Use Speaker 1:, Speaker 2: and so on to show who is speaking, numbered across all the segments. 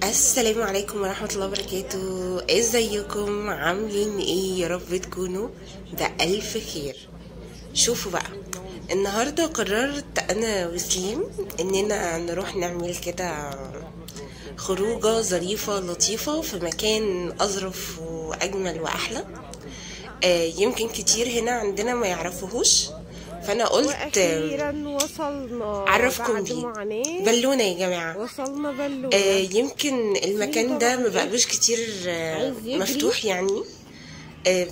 Speaker 1: السلام عليكم ورحمة الله وبركاته. ازيكم عاملين ايه؟ يا رب تكونوا بألف خير. شوفوا بقى، النهاردة قررت انا وسليم اننا نروح نعمل كده خروجة ظريفة لطيفة في مكان اظرف واجمل واحلى. يمكن كتير هنا عندنا ما يعرفوهوش، فانا قلت
Speaker 2: واخيرا وصلنا
Speaker 1: اعرفكم
Speaker 2: بعد
Speaker 1: بيه.
Speaker 2: معاناة.
Speaker 1: بالونة يا جماعة.
Speaker 2: وصلنا بالونة.
Speaker 1: يمكن المكان ده ما بقالوش كتير
Speaker 2: عايز يجري.
Speaker 1: مفتوح يعني.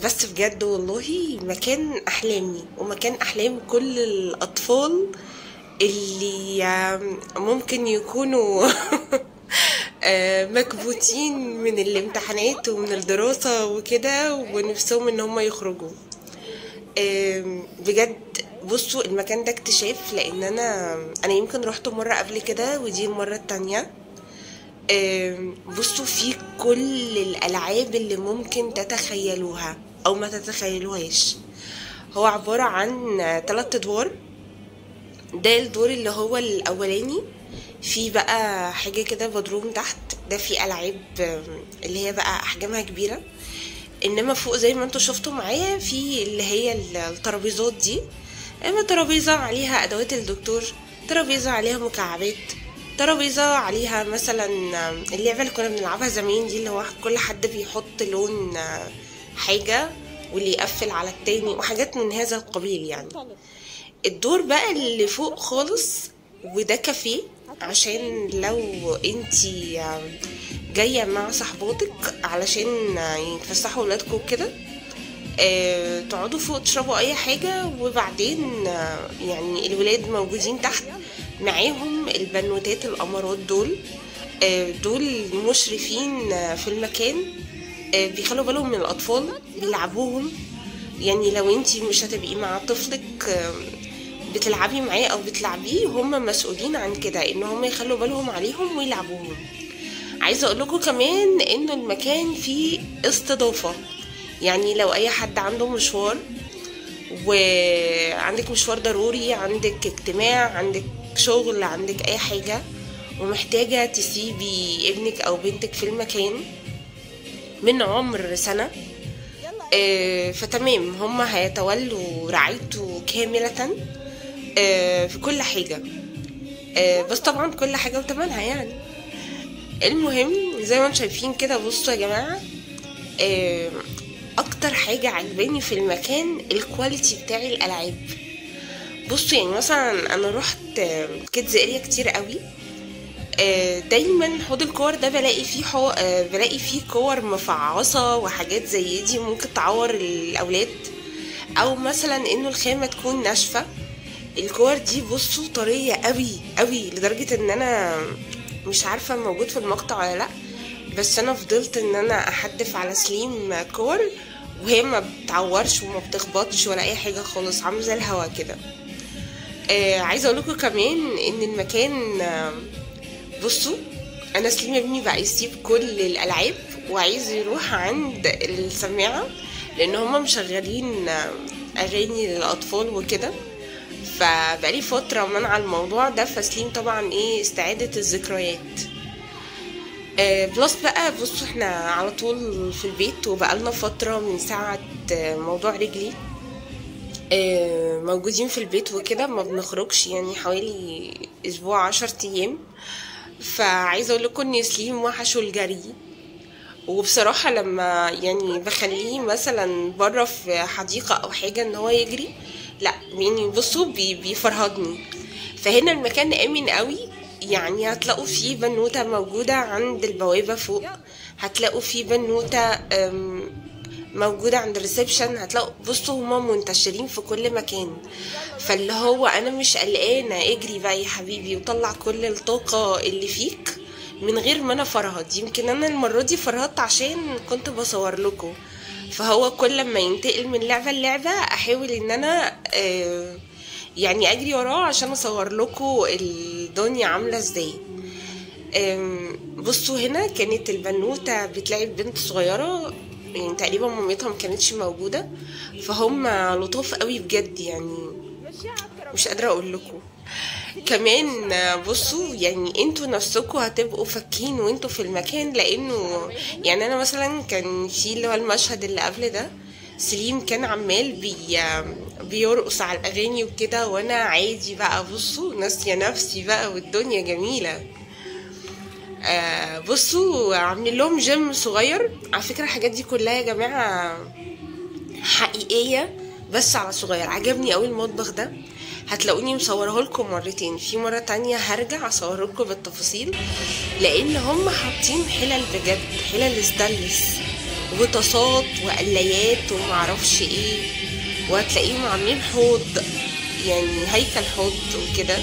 Speaker 1: بس بجد والله مكان احلامي ومكان احلام كل الاطفال اللي ممكن يكونوا مكبوتين من الامتحانات ومن الدراسة وكده ونفسهم ان هم يخرجوا. بجد بصوا، المكان ده اكتشاف، لان انا يمكن رحته مرة قبل كده ودي المرة التانية. بصوا، فيه كل الالعاب اللي ممكن تتخيلوها او ما تتخيلوهاش. هو عبارة عن 3 ادوار. ده الدور اللي هو الاولاني، في بقى حاجة كده بدروم تحت، ده في العاب اللي هي بقى احجامها كبيرة. انما فوق زي ما انتوا شفتوا معايا في اللي هي الترابيزات دي، اما ترابيزة عليها ادوات الدكتور، ترابيزة عليها مكعبات، ترابيزة عليها مثلا اللعبة اللي كنا بنلعبها زمان دي، اللي هو كل حد بيحط لون حاجة واللي يقفل على التاني وحاجات من هذا القبيل يعني. الدور بقى اللي فوق خالص وده كافيه، عشان لو انتي جاية مع صحباتك علشان يتفسحوا ولادكم كده، تقعدوا فوق تشربوا اي حاجة، وبعدين يعني الولاد موجودين تحت معاهم البنوتات الامارات دول. دول مشرفين في المكان، بيخلوا بالهم من الاطفال، بيلعبوهم. يعني لو انتي مش هتبقي مع طفلك بتلعبي معاه او بتلعبيه، هم مسؤولين عن كده، ان هم يخلوا بالهم عليهم ويلعبوهم. عايزه اقول لكم كمان ان المكان فيه استضافه، يعني لو اي حد عنده مشوار، وعندك مشوار ضروري، عندك اجتماع، عندك شغل، عندك اي حاجه ومحتاجه تسيبي ابنك او بنتك في المكان من عمر سنه، فتمام، هم هيتولوا رعايته كامله في كل حاجه. بس طبعا كل حاجه وتمنها يعني. المهم زي ما انتم شايفين كده، بصوا يا جماعه، اكتر حاجه عجباني في المكان الكواليتي بتاع الالعاب. بصوا يعني مثلا انا رحت كيدز اريا كتير قوي، دايما حوض الكور ده بلاقي فيه كور مفعصه وحاجات زي دي ممكن تعور الاولاد، او مثلا انه الخامه تكون ناشفه. الكور دي بصوا طريه قوي قوي، لدرجه ان انا مش عارفه موجود في المقطع ولا لا، بس انا فضلت ان انا احدف على سليم كور وهي ما بتعورش وما بتخبطش ولا اي حاجه خالص، عامله زي الهوا كده. عايزه اقول لكم كمان ان المكان بصوا، انا سليم ابني بقى يسيب كل الالعاب وعايز يروح عند السماعه، لان هما مشغلين اغاني للاطفال وكده، فبقالي فتره منع الموضوع ده. فسليم طبعا استعاده الذكريات. بلس بقى بصوا، احنا على طول في البيت وبقالنا فترة من ساعة موضوع رجلي موجودين في البيت وكده، ما بنخرجش يعني حوالي اسبوع 10 ايام. فعايزة اقول لكم ان سليم وحشه الجري، وبصراحة لما يعني بخليه مثلا بره في حديقة او حاجة ان هو يجري، لا يعني بصوا بيفرهدني. فهنا المكان امن قوي، يعني هتلاقوا فيه بنوتة موجودة عند البوابة فوق، هتلاقوا فيه بنوتة موجودة عند الريسبشن، هتلاقوا بصوا هما منتشرين في كل مكان. فاللي هو انا مش قلقانة، اجري بقى يا حبيبي وطلع كل الطاقة اللي فيك من غير ما انا فرهد. يمكن انا المرة دي فرهدت عشان كنت بصور لكم، فهو كل ما ينتقل من لعبة للعبة احاول ان انا يعني اجري وراه عشان اصور لكم الدنيا عامله ازاي. بصوا هنا كانت البنوته بتلعب بنت صغيره، يعني تقريبا مامتها ما كانتش موجوده، فهم لطاف قوي بجد يعني، مش قادره اقول لكم. وكمان بصوا يعني انتوا نفسكم هتبقوا فاكين وانتوا في المكان، لانه يعني انا مثلا كان في اللي هو المشهد اللي قبل ده سليم كان عمال بيرقص على الاغاني وكده، وانا عادي بقى بصوا ناسيه نفسي بقى والدنيا جميله. بصوا عاملين لهم جيم صغير. على فكره الحاجات دي كلها يا جماعه حقيقيه بس على صغير. عجبني قوي المطبخ ده، هتلاقوني مصوره لكم مرتين، في مره تانية هرجع اصوره لكم بالتفاصيل، لان هم حاطين حلل بجد، حلل ستانلس وطاسات وقلايات ومعرفش ايه، وهتلاقيهم عاملين حوض يعني هيكل حوض وكده.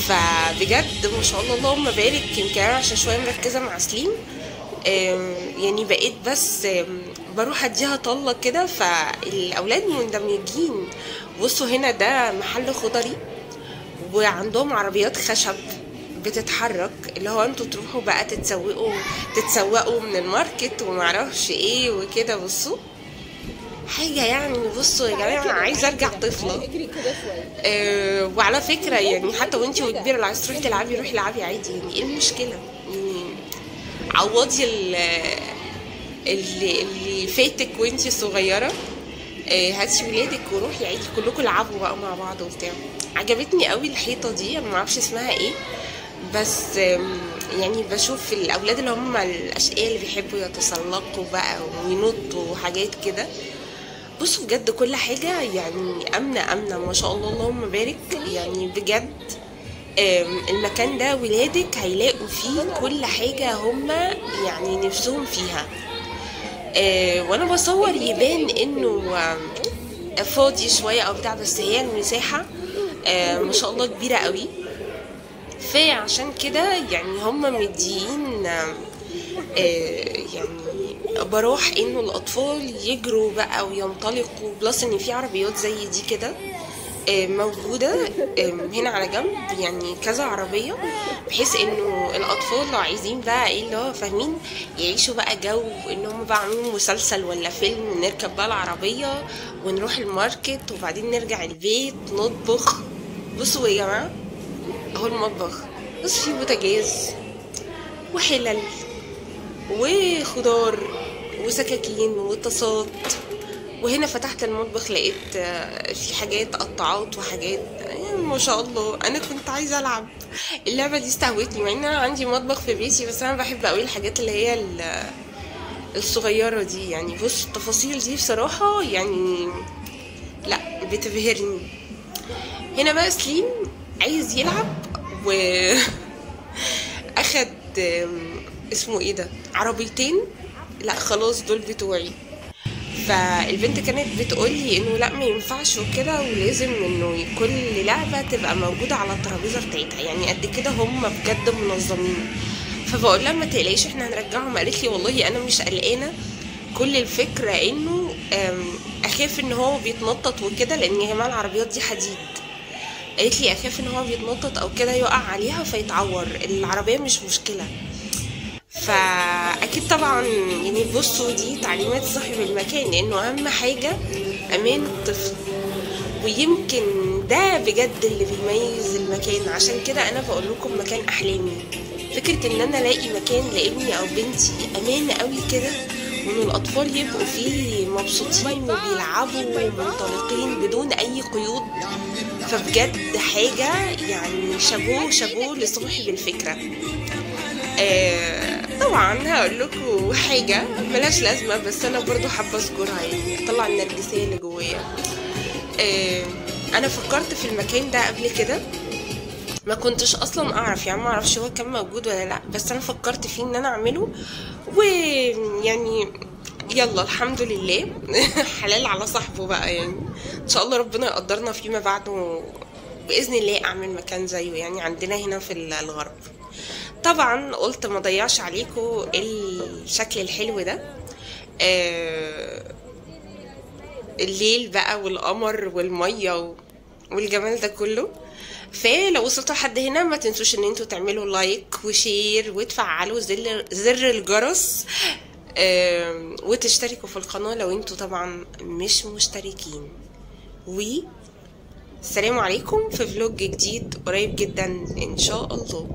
Speaker 1: فبجد ما شاء الله اللهم بارك. يمكن انا عشان شويه مركزه مع سليم يعني بقيت بس بروح اديها طله كده، فالاولاد مندمجين. بصوا هنا ده محل خضري وعندهم عربيات خشب بتتحرك، اللي هو انتوا تروحوا بقى تتسوقوا من الماركت ومعرفش ايه وكده. بصوا حاجه يعني، بصوا يا جماعه عايزه ارجع طفله. وعلى فكره يعني حتى وانتي وكبيره لو عايزه تروحي تلعبي روحي العبي عادي، يعني ايه المشكله؟ يعني عوضي اللي فاتك وانتي صغيره، هاتي ولادك وروحي عادي كلكم العبوا بقى مع بعض وبتاع. عجبتني قوي الحيطه دي، انا ما اعرفش اسمها ايه، بس يعني بشوف الاولاد اللي هم الاشقياء اللي بيحبوا يتسلقوا بقى وينطوا وحاجات كده. بصوا بجد كل حاجه يعني امنه ما شاء الله اللهم بارك. يعني بجد المكان ده ولادك هيلاقوا فيه كل حاجه هم يعني نفسهم فيها. وانا بصور يبان انه فاضي شويه او بتاع، بس هي المساحه ما شاء الله كبيره قوي. فعشان كده يعني هم مديين يعني بروح انه الاطفال يجروا بقى وينطلقوا، بلس ان في عربيات زي دي كده موجودة هنا على جنب، يعني كذا عربية، بحيث انه الاطفال لو عايزين بقى ايه اللي هو فاهمين يعيشوا بقى جو ان هم بقى عاملين مسلسل ولا فيلم، نركب بقى العربية ونروح الماركت وبعدين نرجع البيت نطبخ. بصوا يا جماعة اهو المطبخ، بص فيه بوتاجاز وحلل وخضار وسكاكين وطاسات. وهنا فتحت المطبخ لقيت في حاجات قطعات وحاجات ما شاء الله. انا كنت عايزه العب اللعبه دي، استهوتني مع ان انا عندي مطبخ في بيتي، بس انا بحب قوي الحاجات اللي هي الصغيره دي. يعني بص التفاصيل دي بصراحه يعني لا بتبهرني. هنا بقى سليم عايز يلعب و اخد اسمه ايه ده عربيتين، لا خلاص دول بتوعي. فالبنت كانت بتقولي انه لا ما ينفعش وكده، ولازم انه كل لعبة تبقى موجودة على الترابيزة بتاعتها، يعني قد كده هم بجد منظمين. فبقول لها ما تقلقيش احنا هنرجعهم. قالت لي والله انا مش قلقانة، كل الفكرة انه اخاف ان هو بيتنطط وكده، لان يا جماعة العربيات دي حديد. قالت لي اخاف ان هو بيتنطط او كده يقع عليها فيتعور، العربية مش مشكلة. فاكيد طبعا يعني بصوا دي تعليمات صاحب المكان، لانه اهم حاجة امان الطفل، ويمكن ده بجد اللي بيميز المكان. عشان كده انا بقول لكم مكان احلامي، فكرة ان انا الاقي مكان لابني او بنتي امان قوي كده، وان الاطفال يبقوا فيه مبسوطين وبيلعبوا ومنطلقين بدون اي قيود. فبجد حاجة يعني شابوه لصاحب الفكرة. طبعا هقول لكم حاجه ملهاش لازمه، بس انا برضو حابه اذكرها يعني اطلع النرجسيه اللي جوايا. انا فكرت في المكان ده قبل كده، ما كنتش اصلا اعرف، يعني ما اعرفش هو كان موجود ولا لا، بس انا فكرت فيه ان انا اعمله، ويعني يلا الحمد لله حلال على صاحبه بقى. يعني ان شاء الله ربنا يقدرنا فيما بعد باذن الله اعمل مكان زيه يعني عندنا هنا في الغرب. طبعا قلت ما ضيعش عليكم الشكل الحلو ده، الليل بقى والقمر والميه والجمال ده كله. فلو وصلتوا لحد هنا ما تنسوش ان انتوا تعملوا لايك وشير وتفعلوا زر الجرس، وتشتركوا في القناه لو انتوا طبعا مش مشتركين. السلام عليكم في فلوج جديد قريب جدا ان شاء الله.